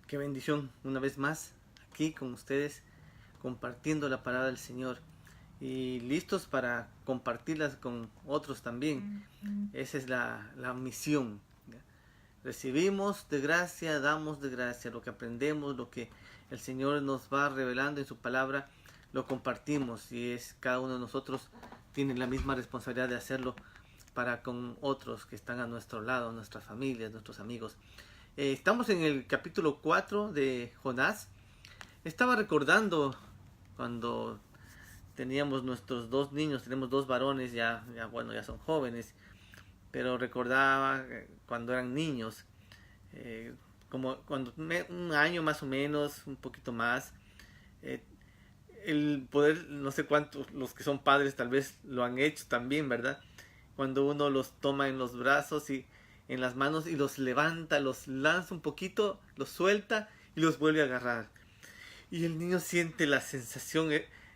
Qué bendición una vez más aquí con ustedes compartiendo la palabra del Señor y listos para compartirlas con otros también. Esa es la misión. Recibimos de gracia, damos de gracia, lo que aprendemos, lo que el Señor nos va revelando en su palabra, lo compartimos y es cada uno de nosotros tiene la misma responsabilidad de hacerlo para con otros que están a nuestro lado, nuestras familias, nuestros amigos. Estamos en el capítulo 4 de Jonás. Estaba recordando cuando teníamos nuestros dos niños, tenemos dos varones, ya son jóvenes, pero recordaba cuando eran niños, como cuando un año más o menos, un poquito más, eh, el poder, no sé cuántos, los que son padres tal vez lo han hecho también, ¿verdad? Cuando uno los toma en los brazos y en las manos y los levanta, los lanza un poquito, los suelta y los vuelve a agarrar. Y el niño siente la sensación,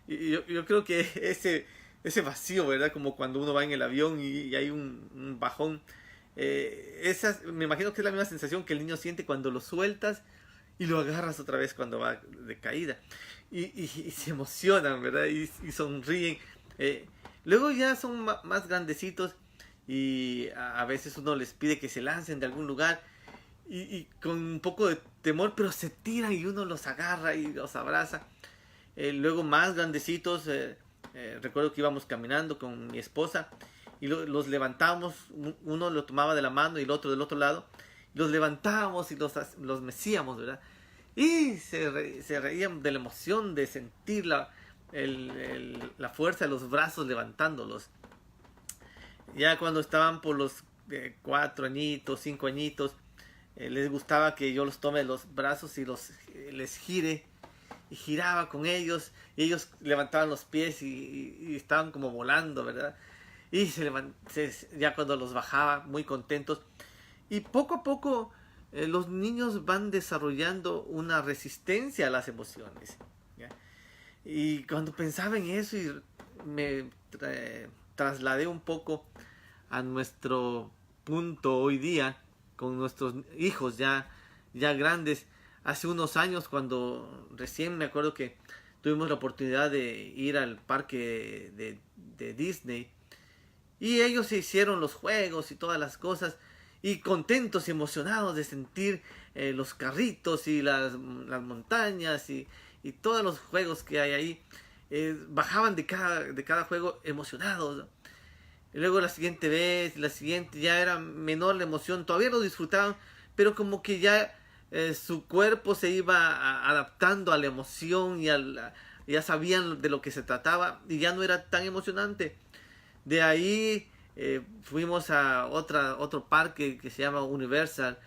y yo creo que ese vacío, ¿verdad? Como cuando uno va en el avión y hay un bajón. Me imagino que es la misma sensación que el niño siente cuando lo sueltas y lo agarras otra vez cuando va de caída. Y se emocionan, ¿verdad? Y sonríen. Luego ya son más grandecitos y a veces uno les pide que se lancen de algún lugar y con un poco de temor, pero se tiran y uno los agarra y los abraza. Luego más grandecitos, recuerdo que íbamos caminando con mi esposa y los levantábamos, uno lo tomaba de la mano y el otro del otro lado, los levantábamos y los mecíamos, ¿verdad? Y se reían de la emoción de sentir la fuerza de los brazos levantándolos. Ya cuando estaban por los 4 añitos, 5 añitos, les gustaba que yo los tome de los brazos y les gire y giraba con ellos y ellos levantaban los pies y estaban como volando, ¿verdad? Y ya cuando los bajaba muy contentos y poco a poco los niños van desarrollando una resistencia a las emociones, ¿ya? Y cuando pensaba en eso y me trasladé un poco a nuestro punto hoy día con nuestros hijos ya grandes. Hace unos años, cuando recién me acuerdo que tuvimos la oportunidad de ir al parque de Disney y ellos se hicieron los juegos y todas las cosas y contentos y emocionados de sentir los carritos y las montañas y todos los juegos que hay ahí, bajaban de cada juego emocionados, ¿no? Y luego la siguiente vez, la siguiente, ya era menor la emoción, todavía lo disfrutaban, pero como que ya su cuerpo se iba adaptando a la emoción y ya sabían de lo que se trataba y ya no era tan emocionante. De ahí fuimos a otro parque que se llama Universal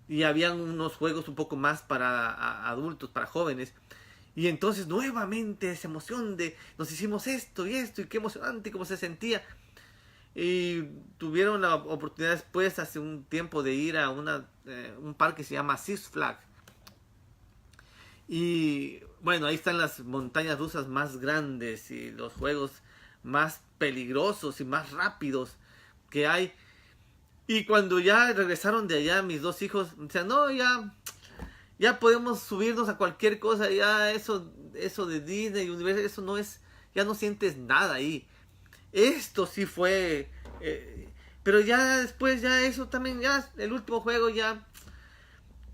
y habían unos juegos un poco más para adultos, para jóvenes. Y entonces nuevamente esa emoción de nos hicimos esto y qué emocionante, cómo se sentía. Y tuvieron la oportunidad después, hace un tiempo, de ir a un parque que se llama Six Flags. Y bueno, ahí están las montañas rusas más grandes y los juegos más peligrosos y más rápidos que hay. Y cuando ya regresaron de allá, mis dos hijos decían, no, ya podemos subirnos a cualquier cosa, ya eso de Disney, Universal, eso no es, ya no sientes nada ahí. Esto sí fue, pero ya después, ya eso también, ya el último juego ya.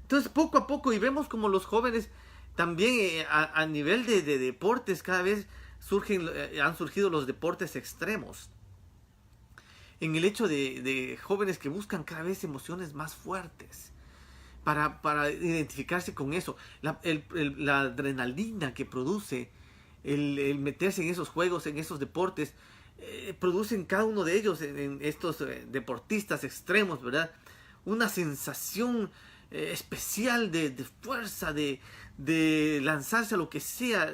Entonces poco a poco, y vemos como los jóvenes también a nivel de deportes cada vez han surgido los deportes extremos. En el hecho de jóvenes que buscan cada vez emociones más fuertes para identificarse con eso. La adrenalina que produce el meterse en esos juegos, en esos deportes, producen cada uno de ellos, en estos deportistas extremos, ¿verdad? Una sensación especial de fuerza, de lanzarse a lo que sea.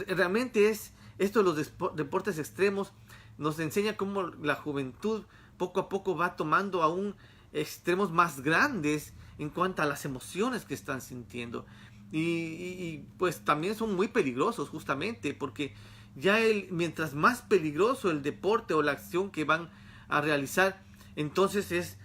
Realmente es esto de los deportes extremos nos enseña cómo la juventud poco a poco va tomando aún extremos más grandes en cuanto a las emociones que están sintiendo. Y pues también son muy peligrosos justamente porque ya mientras más peligroso el deporte o la acción que van a realizar, entonces es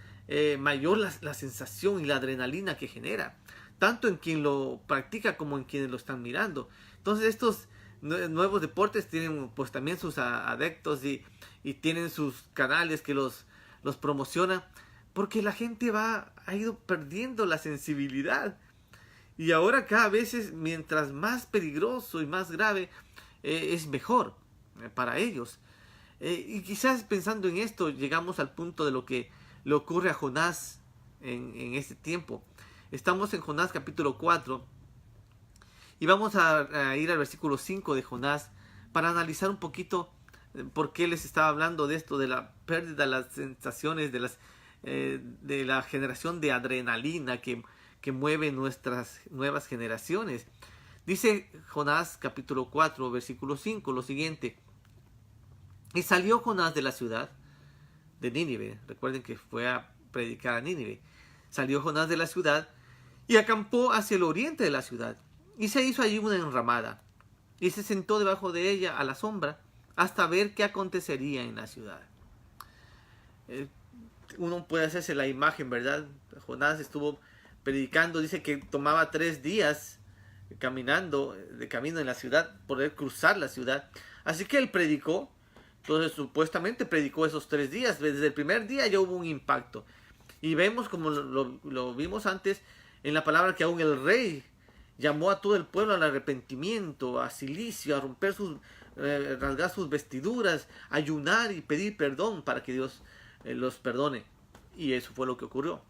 mayor la sensación y la adrenalina que genera. tanto en quien lo practica como en quienes lo están mirando. Entonces estos nuevos deportes tienen pues también sus adeptos y tienen sus canales que los promocionan, porque la gente ha ido perdiendo la sensibilidad. Y ahora cada vez mientras más peligroso y más grave, es mejor para ellos. Y quizás pensando en esto, llegamos al punto de lo que le ocurre a Jonás en este tiempo. Estamos en Jonás capítulo 4 y vamos a ir al versículo 5 de Jonás para analizar un poquito por qué les estaba hablando de esto, de la pérdida de las sensaciones, de la generación de adrenalina que mueve nuestras nuevas generaciones. Dice Jonás capítulo 4 versículo 5 lo siguiente: y salió Jonás de la ciudad de Nínive. Recuerden que fue a predicar a Nínive. Salió Jonás de la ciudad y acampó hacia el oriente de la ciudad, y se hizo allí una enramada, y se sentó debajo de ella a la sombra, hasta ver qué acontecería en la ciudad. Uno puede hacerse la imagen, ¿verdad? Jonás estuvo predicando, dice que tomaba 3 días caminando, de camino en la ciudad, poder cruzar la ciudad. Así que él predicó. Entonces supuestamente predicó esos 3 días. Desde el primer día ya hubo un impacto. Y vemos, como lo vimos antes en la palabra, que aún el rey llamó a todo el pueblo al arrepentimiento, a silicio, a romper rasgar sus vestiduras, ayunar y pedir perdón para que Dios los perdone. Y eso fue lo que ocurrió.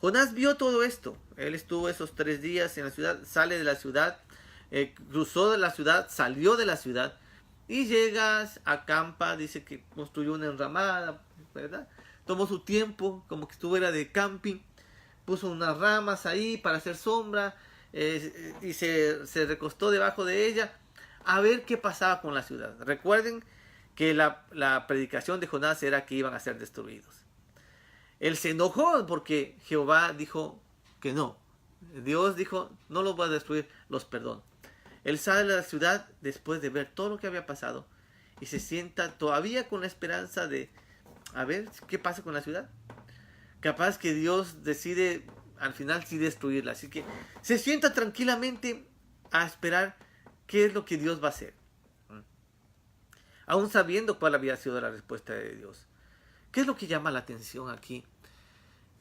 Jonás vio todo esto. Él estuvo esos 3 días en la ciudad, sale de la ciudad, cruzó de la ciudad, salió de la ciudad y llegas, acampa, dice que construyó una enramada, ¿verdad? Tomó su tiempo, como que estuviera de camping, puso unas ramas ahí para hacer sombra, y se recostó debajo de ella a ver qué pasaba con la ciudad. Recuerden que la predicación de Jonás era que iban a ser destruidos. Él se enojó porque Jehová dijo que no. Dios dijo, no los voy a destruir, los perdono. Él sale de la ciudad después de ver todo lo que había pasado y se sienta todavía con la esperanza de a ver qué pasa con la ciudad. Capaz que Dios decide al final sí destruirla. Así que se sienta tranquilamente a esperar qué es lo que Dios va a hacer, aún sabiendo cuál había sido la respuesta de Dios. ¿Qué es lo que llama la atención aquí?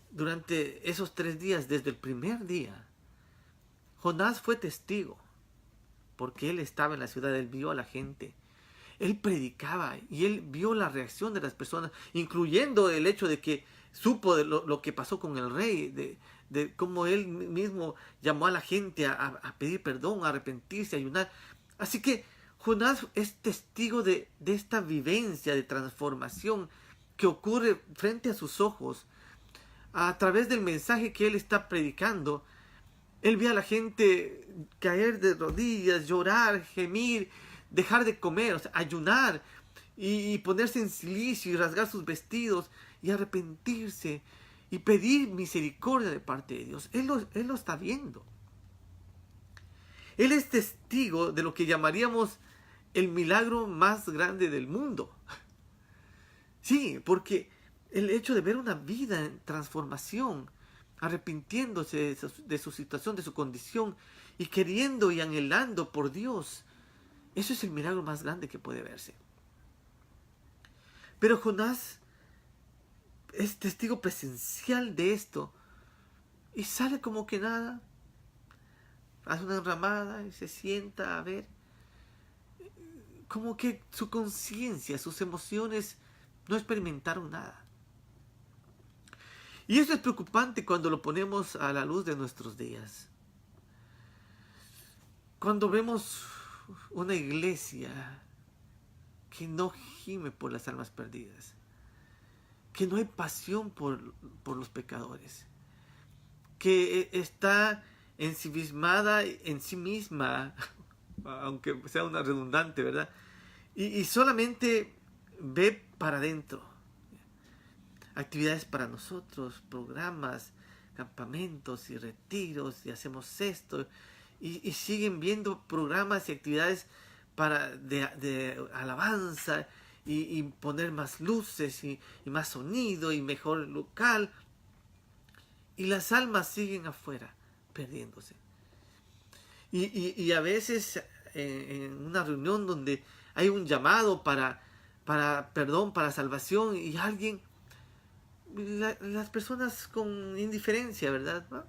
Durante esos 3 días, desde el primer día, Jonás fue testigo, porque él estaba en la ciudad, él vio a la gente, él predicaba y él vio la reacción de las personas, incluyendo el hecho de que supo de lo que pasó con el rey, de cómo él mismo llamó a la gente a pedir perdón, a arrepentirse, a ayunar. Así que Jonás es testigo de esta vivencia de transformación que ocurre frente a sus ojos. A través del mensaje que él está predicando, él ve a la gente caer de rodillas, llorar, gemir, dejar de comer, o sea, ayunar y ponerse en silicio y rasgar sus vestidos y arrepentirse y pedir misericordia de parte de Dios. Él lo está viendo. Él es testigo de lo que llamaríamos el milagro más grande del mundo. Sí, porque el hecho de ver una vida en transformación, arrepintiéndose de su situación, de su condición, y queriendo y anhelando por Dios, eso es el milagro más grande que puede verse. Pero Jonás es testigo presencial de esto, y sale como que nada, hace una enramada y se sienta a ver, como que su conciencia, sus emociones no experimentaron nada. Y eso es preocupante cuando lo ponemos a la luz de nuestros días. Cuando vemos una iglesia que no gime por las almas perdidas, que no hay pasión por los pecadores, que está ensimismada en sí misma, aunque sea una redundante, ¿verdad? Y solamente ve para adentro. Actividades para nosotros, programas, campamentos y retiros, y hacemos esto, y siguen viendo programas y actividades de alabanza, y poner más luces y más sonido y mejor local, y las almas siguen afuera, perdiéndose. Y a veces en una reunión donde hay un llamado para perdón, para salvación, y alguien, las personas con indiferencia, ¿verdad? ¿No?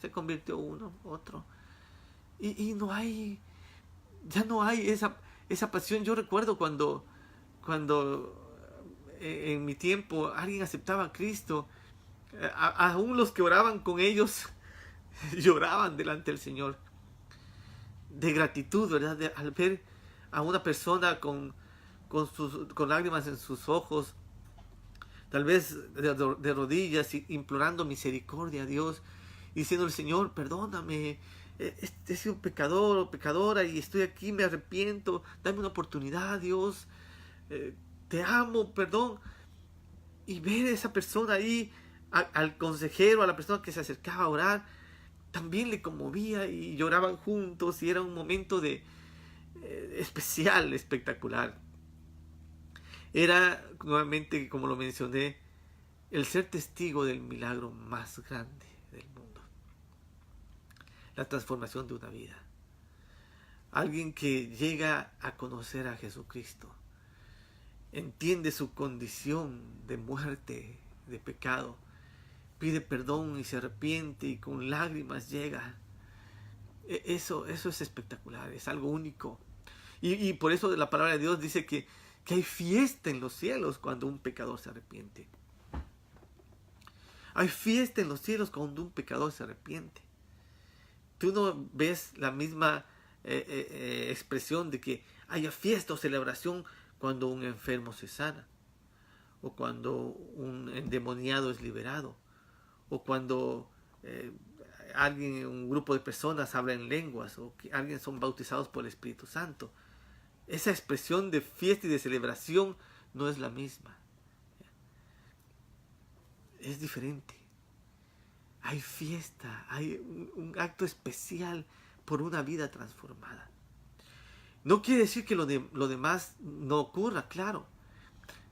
Se convirtió uno, otro. Y no hay, ya no hay esa pasión. Yo recuerdo cuando en mi tiempo alguien aceptaba a Cristo, aún los que oraban con ellos lloraban delante del Señor de gratitud, ¿verdad? Al ver a una persona con lágrimas en sus ojos, tal vez de rodillas, implorando misericordia a Dios, diciendo: Señor, perdóname, he sido pecador o pecadora y estoy aquí, me arrepiento, dame una oportunidad, Dios, te amo, perdón. Y ver a esa persona ahí, al consejero, a la persona que se acercaba a orar, también le conmovía y lloraban juntos, y era un momento especial, espectacular. Era, nuevamente, como lo mencioné, el ser testigo del milagro más grande del mundo. La transformación de una vida. Alguien que llega a conocer a Jesucristo, entiende su condición de muerte, de pecado, pide perdón y se arrepiente y con lágrimas llega. Eso es espectacular, es algo único. Y por eso la palabra de Dios dice que hay fiesta en los cielos cuando un pecador se arrepiente. Hay fiesta en los cielos cuando un pecador se arrepiente. Tú no ves la misma expresión de que haya fiesta o celebración cuando un enfermo se sana, o cuando un endemoniado es liberado, o cuando un grupo de personas habla en lenguas, o que alguien son bautizados por el Espíritu Santo. Esa expresión de fiesta y de celebración no es la misma. Es diferente. Hay fiesta, hay un acto especial por una vida transformada. No quiere decir que lo demás no ocurra, claro.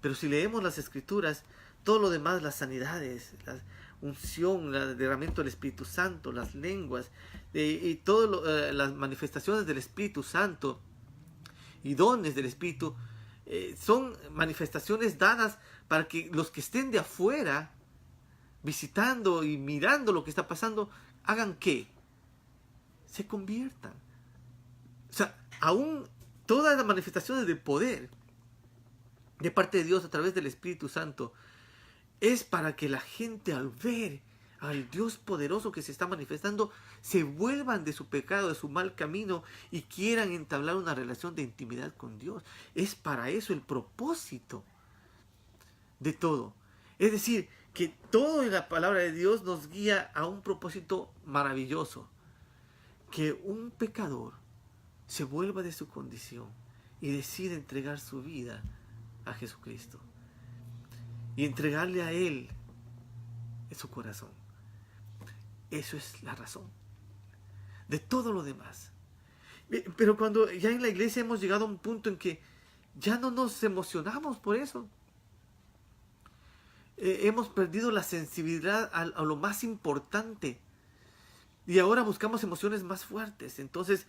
Pero si leemos las Escrituras, todo lo demás, las sanidades, la unción, el derramamiento del Espíritu Santo, las lenguas, y todas las manifestaciones del Espíritu Santo y dones del Espíritu, son manifestaciones dadas para que los que estén de afuera, visitando y mirando lo que está pasando, hagan ¿qué? Se conviertan. O sea, aún todas las manifestaciones de poder de parte de Dios a través del Espíritu Santo es para que la gente, al ver al Dios poderoso que se está manifestando, se vuelvan de su pecado, de su mal camino, y quieran entablar una relación de intimidad con Dios. Es para eso el propósito de todo. Es decir, que todo en la palabra de Dios nos guía a un propósito maravilloso. Que un pecador se vuelva de su condición y decida entregar su vida a Jesucristo. Y entregarle a Él su corazón. Eso es la razón de todo lo demás. Pero cuando ya en la iglesia hemos llegado a un punto en que ya no nos emocionamos por eso. Hemos perdido la sensibilidad a lo más importante. Y ahora buscamos emociones más fuertes. Entonces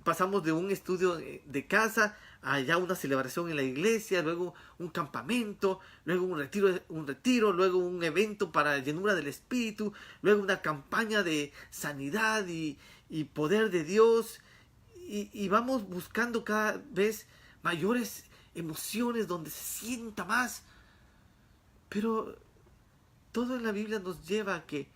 pasamos de un estudio de casa a ya una celebración en la iglesia, luego un campamento, luego un retiro, luego un evento para llenura del Espíritu, luego una campaña de sanidad y poder de Dios. Y vamos buscando cada vez mayores emociones donde se sienta más. Pero todo en la Biblia nos lleva a que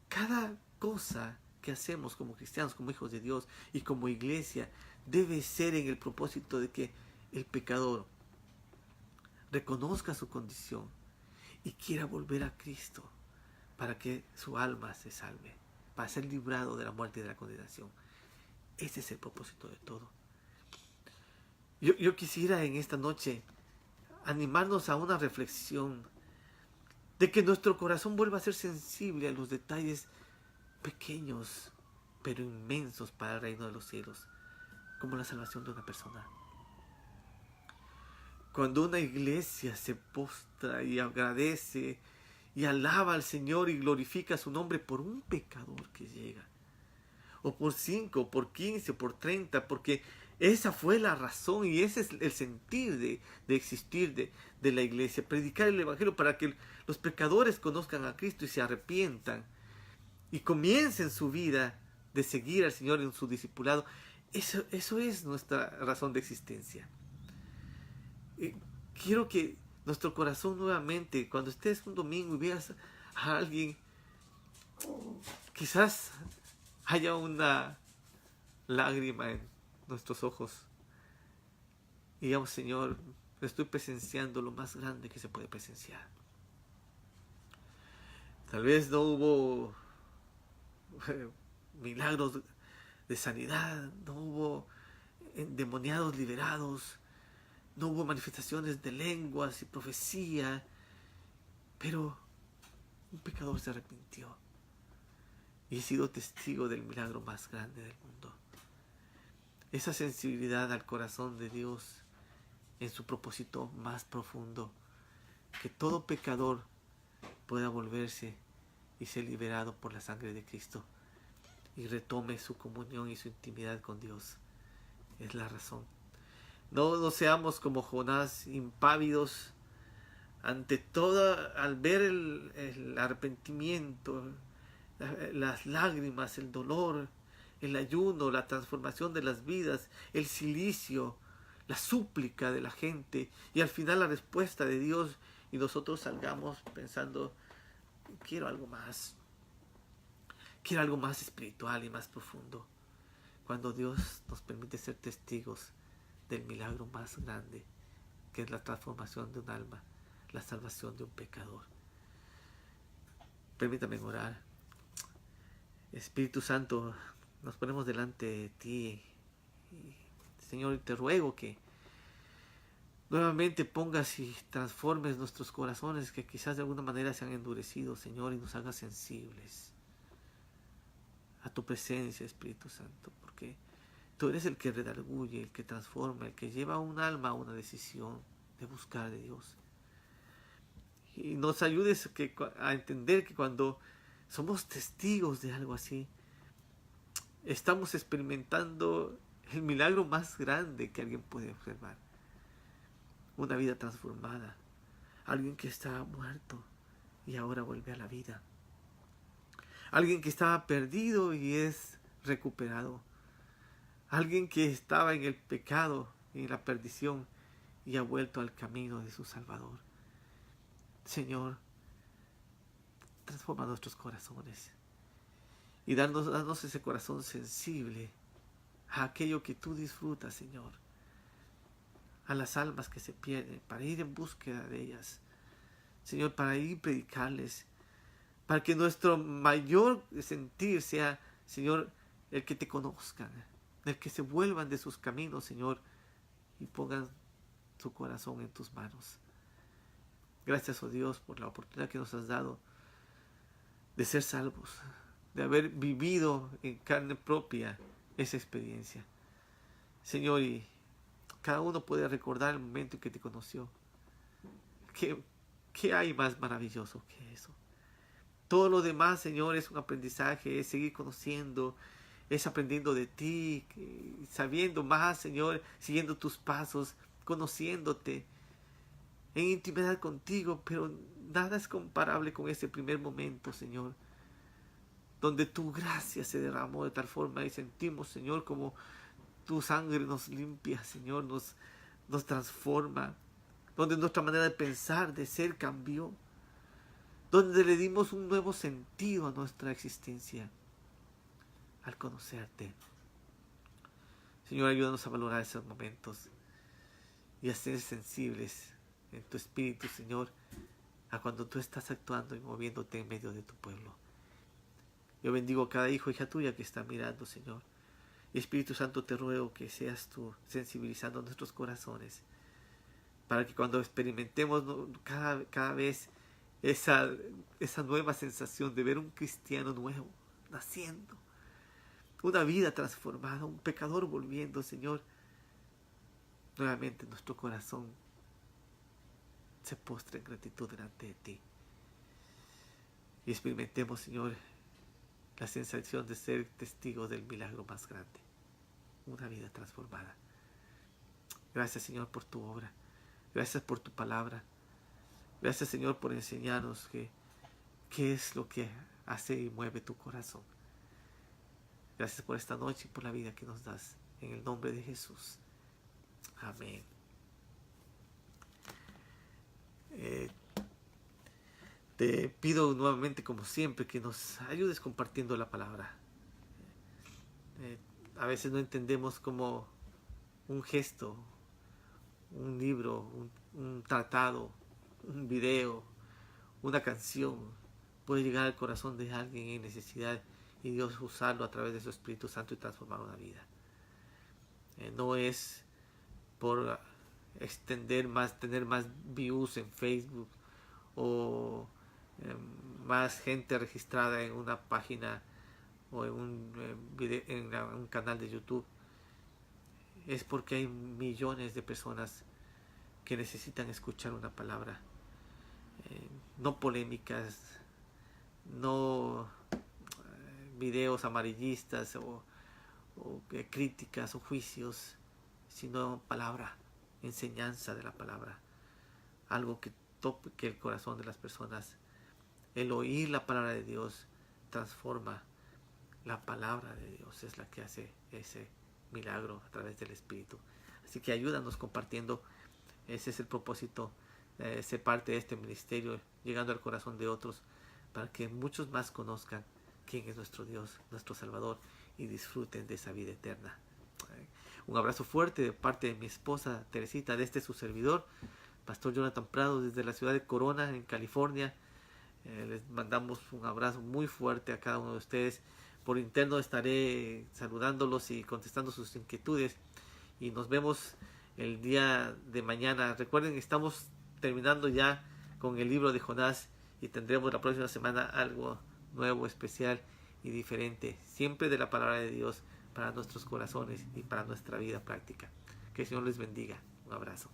cada cosa que hacemos como cristianos, como hijos de Dios y como iglesia, debe ser en el propósito de que el pecador reconozca su condición y quiera volver a Cristo para que su alma se salve, para ser librado de la muerte y de la condenación. Ese es el propósito de todo. Yo quisiera en esta noche animarnos a una reflexión de que nuestro corazón vuelva a ser sensible a los detalles pequeños pero inmensos para el reino de los cielos, como la salvación de una persona. Cuando una iglesia se postra y agradece y alaba al Señor y glorifica su nombre por un pecador que llega. O por 5, o por 15, o por 30, porque esa fue la razón y ese es el sentir de existir de la iglesia. Predicar el Evangelio para que los pecadores conozcan a Cristo y se arrepientan y comiencen su vida de seguir al Señor en su discipulado. Eso es nuestra razón de existencia. Quiero que nuestro corazón nuevamente, cuando estés un domingo y veas a alguien, quizás haya una lágrima en nuestros ojos y digamos: Señor, estoy presenciando lo más grande que se puede presenciar. Tal vez no hubo milagros de sanidad, no hubo endemoniados liberados, no hubo manifestaciones de lenguas y profecía, pero un pecador se arrepintió y he sido testigo del milagro más grande del mundo. Esa sensibilidad al corazón de Dios en su propósito más profundo, que todo pecador pueda volverse y ser liberado por la sangre de Cristo y retome su comunión y su intimidad con Dios, es la razón. No seamos como Jonás, impávidos ante todo, al ver el arrepentimiento, las lágrimas, el dolor, el ayuno, la transformación de las vidas, el cilicio, la súplica de la gente y al final la respuesta de Dios, y nosotros salgamos pensando: quiero algo más espiritual y más profundo, cuando Dios nos permite ser testigos del milagro más grande, que es la transformación de un alma, la salvación de un pecador. Permítame orar. Espíritu Santo, nos ponemos delante de ti, Señor, y te ruego que nuevamente pongas y transformes nuestros corazones, que quizás de alguna manera se han endurecido, Señor, y nos hagas sensibles a tu presencia, Espíritu Santo, porque tú eres el que redarguye, el que transforma, el que lleva a un alma a una decisión de buscar de Dios. Y nos ayudes a entender que cuando somos testigos de algo así, estamos experimentando el milagro más grande que alguien puede observar. Una vida transformada. Alguien que estaba muerto y ahora vuelve a la vida. Alguien que estaba perdido y es recuperado. Alguien que estaba en el pecado y en la perdición y ha vuelto al camino de su Salvador. Señor, transforma nuestros corazones y danos ese corazón sensible a aquello que tú disfrutas, Señor, a las almas que se pierden, para ir en búsqueda de ellas, Señor, para ir a predicarles, para que nuestro mayor sentir sea, Señor, el que te conozcan, el que se vuelvan de sus caminos, Señor, y pongan su corazón en tus manos. Gracias, oh Dios, por la oportunidad que nos has dado de ser salvos, de haber vivido en carne propia esa experiencia. Señor, y cada uno puede recordar el momento en que te conoció. ¿Qué hay más maravilloso que eso? Todo lo demás, Señor, es un aprendizaje, es seguir conociendo, es aprendiendo de ti, sabiendo más, Señor, siguiendo tus pasos, conociéndote en intimidad contigo, pero nada es comparable con ese primer momento, Señor, donde tu gracia se derramó de tal forma y sentimos, Señor, como tu sangre nos limpia, Señor, nos transforma, donde nuestra manera de pensar, de ser cambió, donde le dimos un nuevo sentido a nuestra existencia al conocerte. Señor, ayúdanos a valorar esos momentos y a ser sensibles en tu espíritu, Señor, a cuando tú estás actuando y moviéndote en medio de tu pueblo. Yo bendigo a cada hijo e hija tuya que está mirando, Señor. Y Espíritu Santo, te ruego que seas tú sensibilizando nuestros corazones, para que cuando experimentemos cada vez esa nueva sensación de ver un cristiano nuevo naciendo, una vida transformada, un pecador volviendo, Señor, nuevamente nuestro corazón se postra en gratitud delante de ti. y experimentemos, Señor, la sensación de ser testigos del milagro más grande, una vida transformada. Gracias, Señor, por tu obra. Gracias por tu palabra. Gracias, Señor, por enseñarnos qué es lo que hace y mueve tu corazón. Gracias por esta noche y por la vida que nos das. En el nombre de Jesús. Amén. Te pido nuevamente, como siempre, que nos ayudes compartiendo la palabra. A veces no entendemos cómo un gesto, un libro, un tratado, un video, una canción puede llegar al corazón de alguien en necesidad y Dios usarlo a través de su Espíritu Santo y transformar una vida. No es por extender más, tener más views en Facebook o más gente registrada en una página o en un canal de YouTube. Es porque hay millones de personas que necesitan escuchar una palabra, no polémicas, no videos amarillistas o críticas o juicios, sino palabra, enseñanza de la palabra, algo que toque el corazón de las personas. El oír la palabra de Dios transforma. La palabra de Dios es la que hace ese milagro a través del Espíritu. Así que ayúdanos compartiendo. Ese es el propósito, ser parte de este ministerio, llegando al corazón de otros, para que muchos más conozcan quién es nuestro Dios, nuestro Salvador, y disfruten de esa vida eterna. Un abrazo fuerte de parte de mi esposa Teresita, de su servidor, Pastor Jonathan Prado, desde la ciudad de Corona, en California. Les mandamos un abrazo muy fuerte a cada uno de ustedes. Por interno estaré saludándolos y contestando sus inquietudes. Y nos vemos el día de mañana. Recuerden que estamos terminando ya con el libro de Jonás y tendremos la próxima semana algo nuevo, especial y diferente. Siempre de la palabra de Dios para nuestros corazones y para nuestra vida práctica. Que el Señor les bendiga. Un abrazo.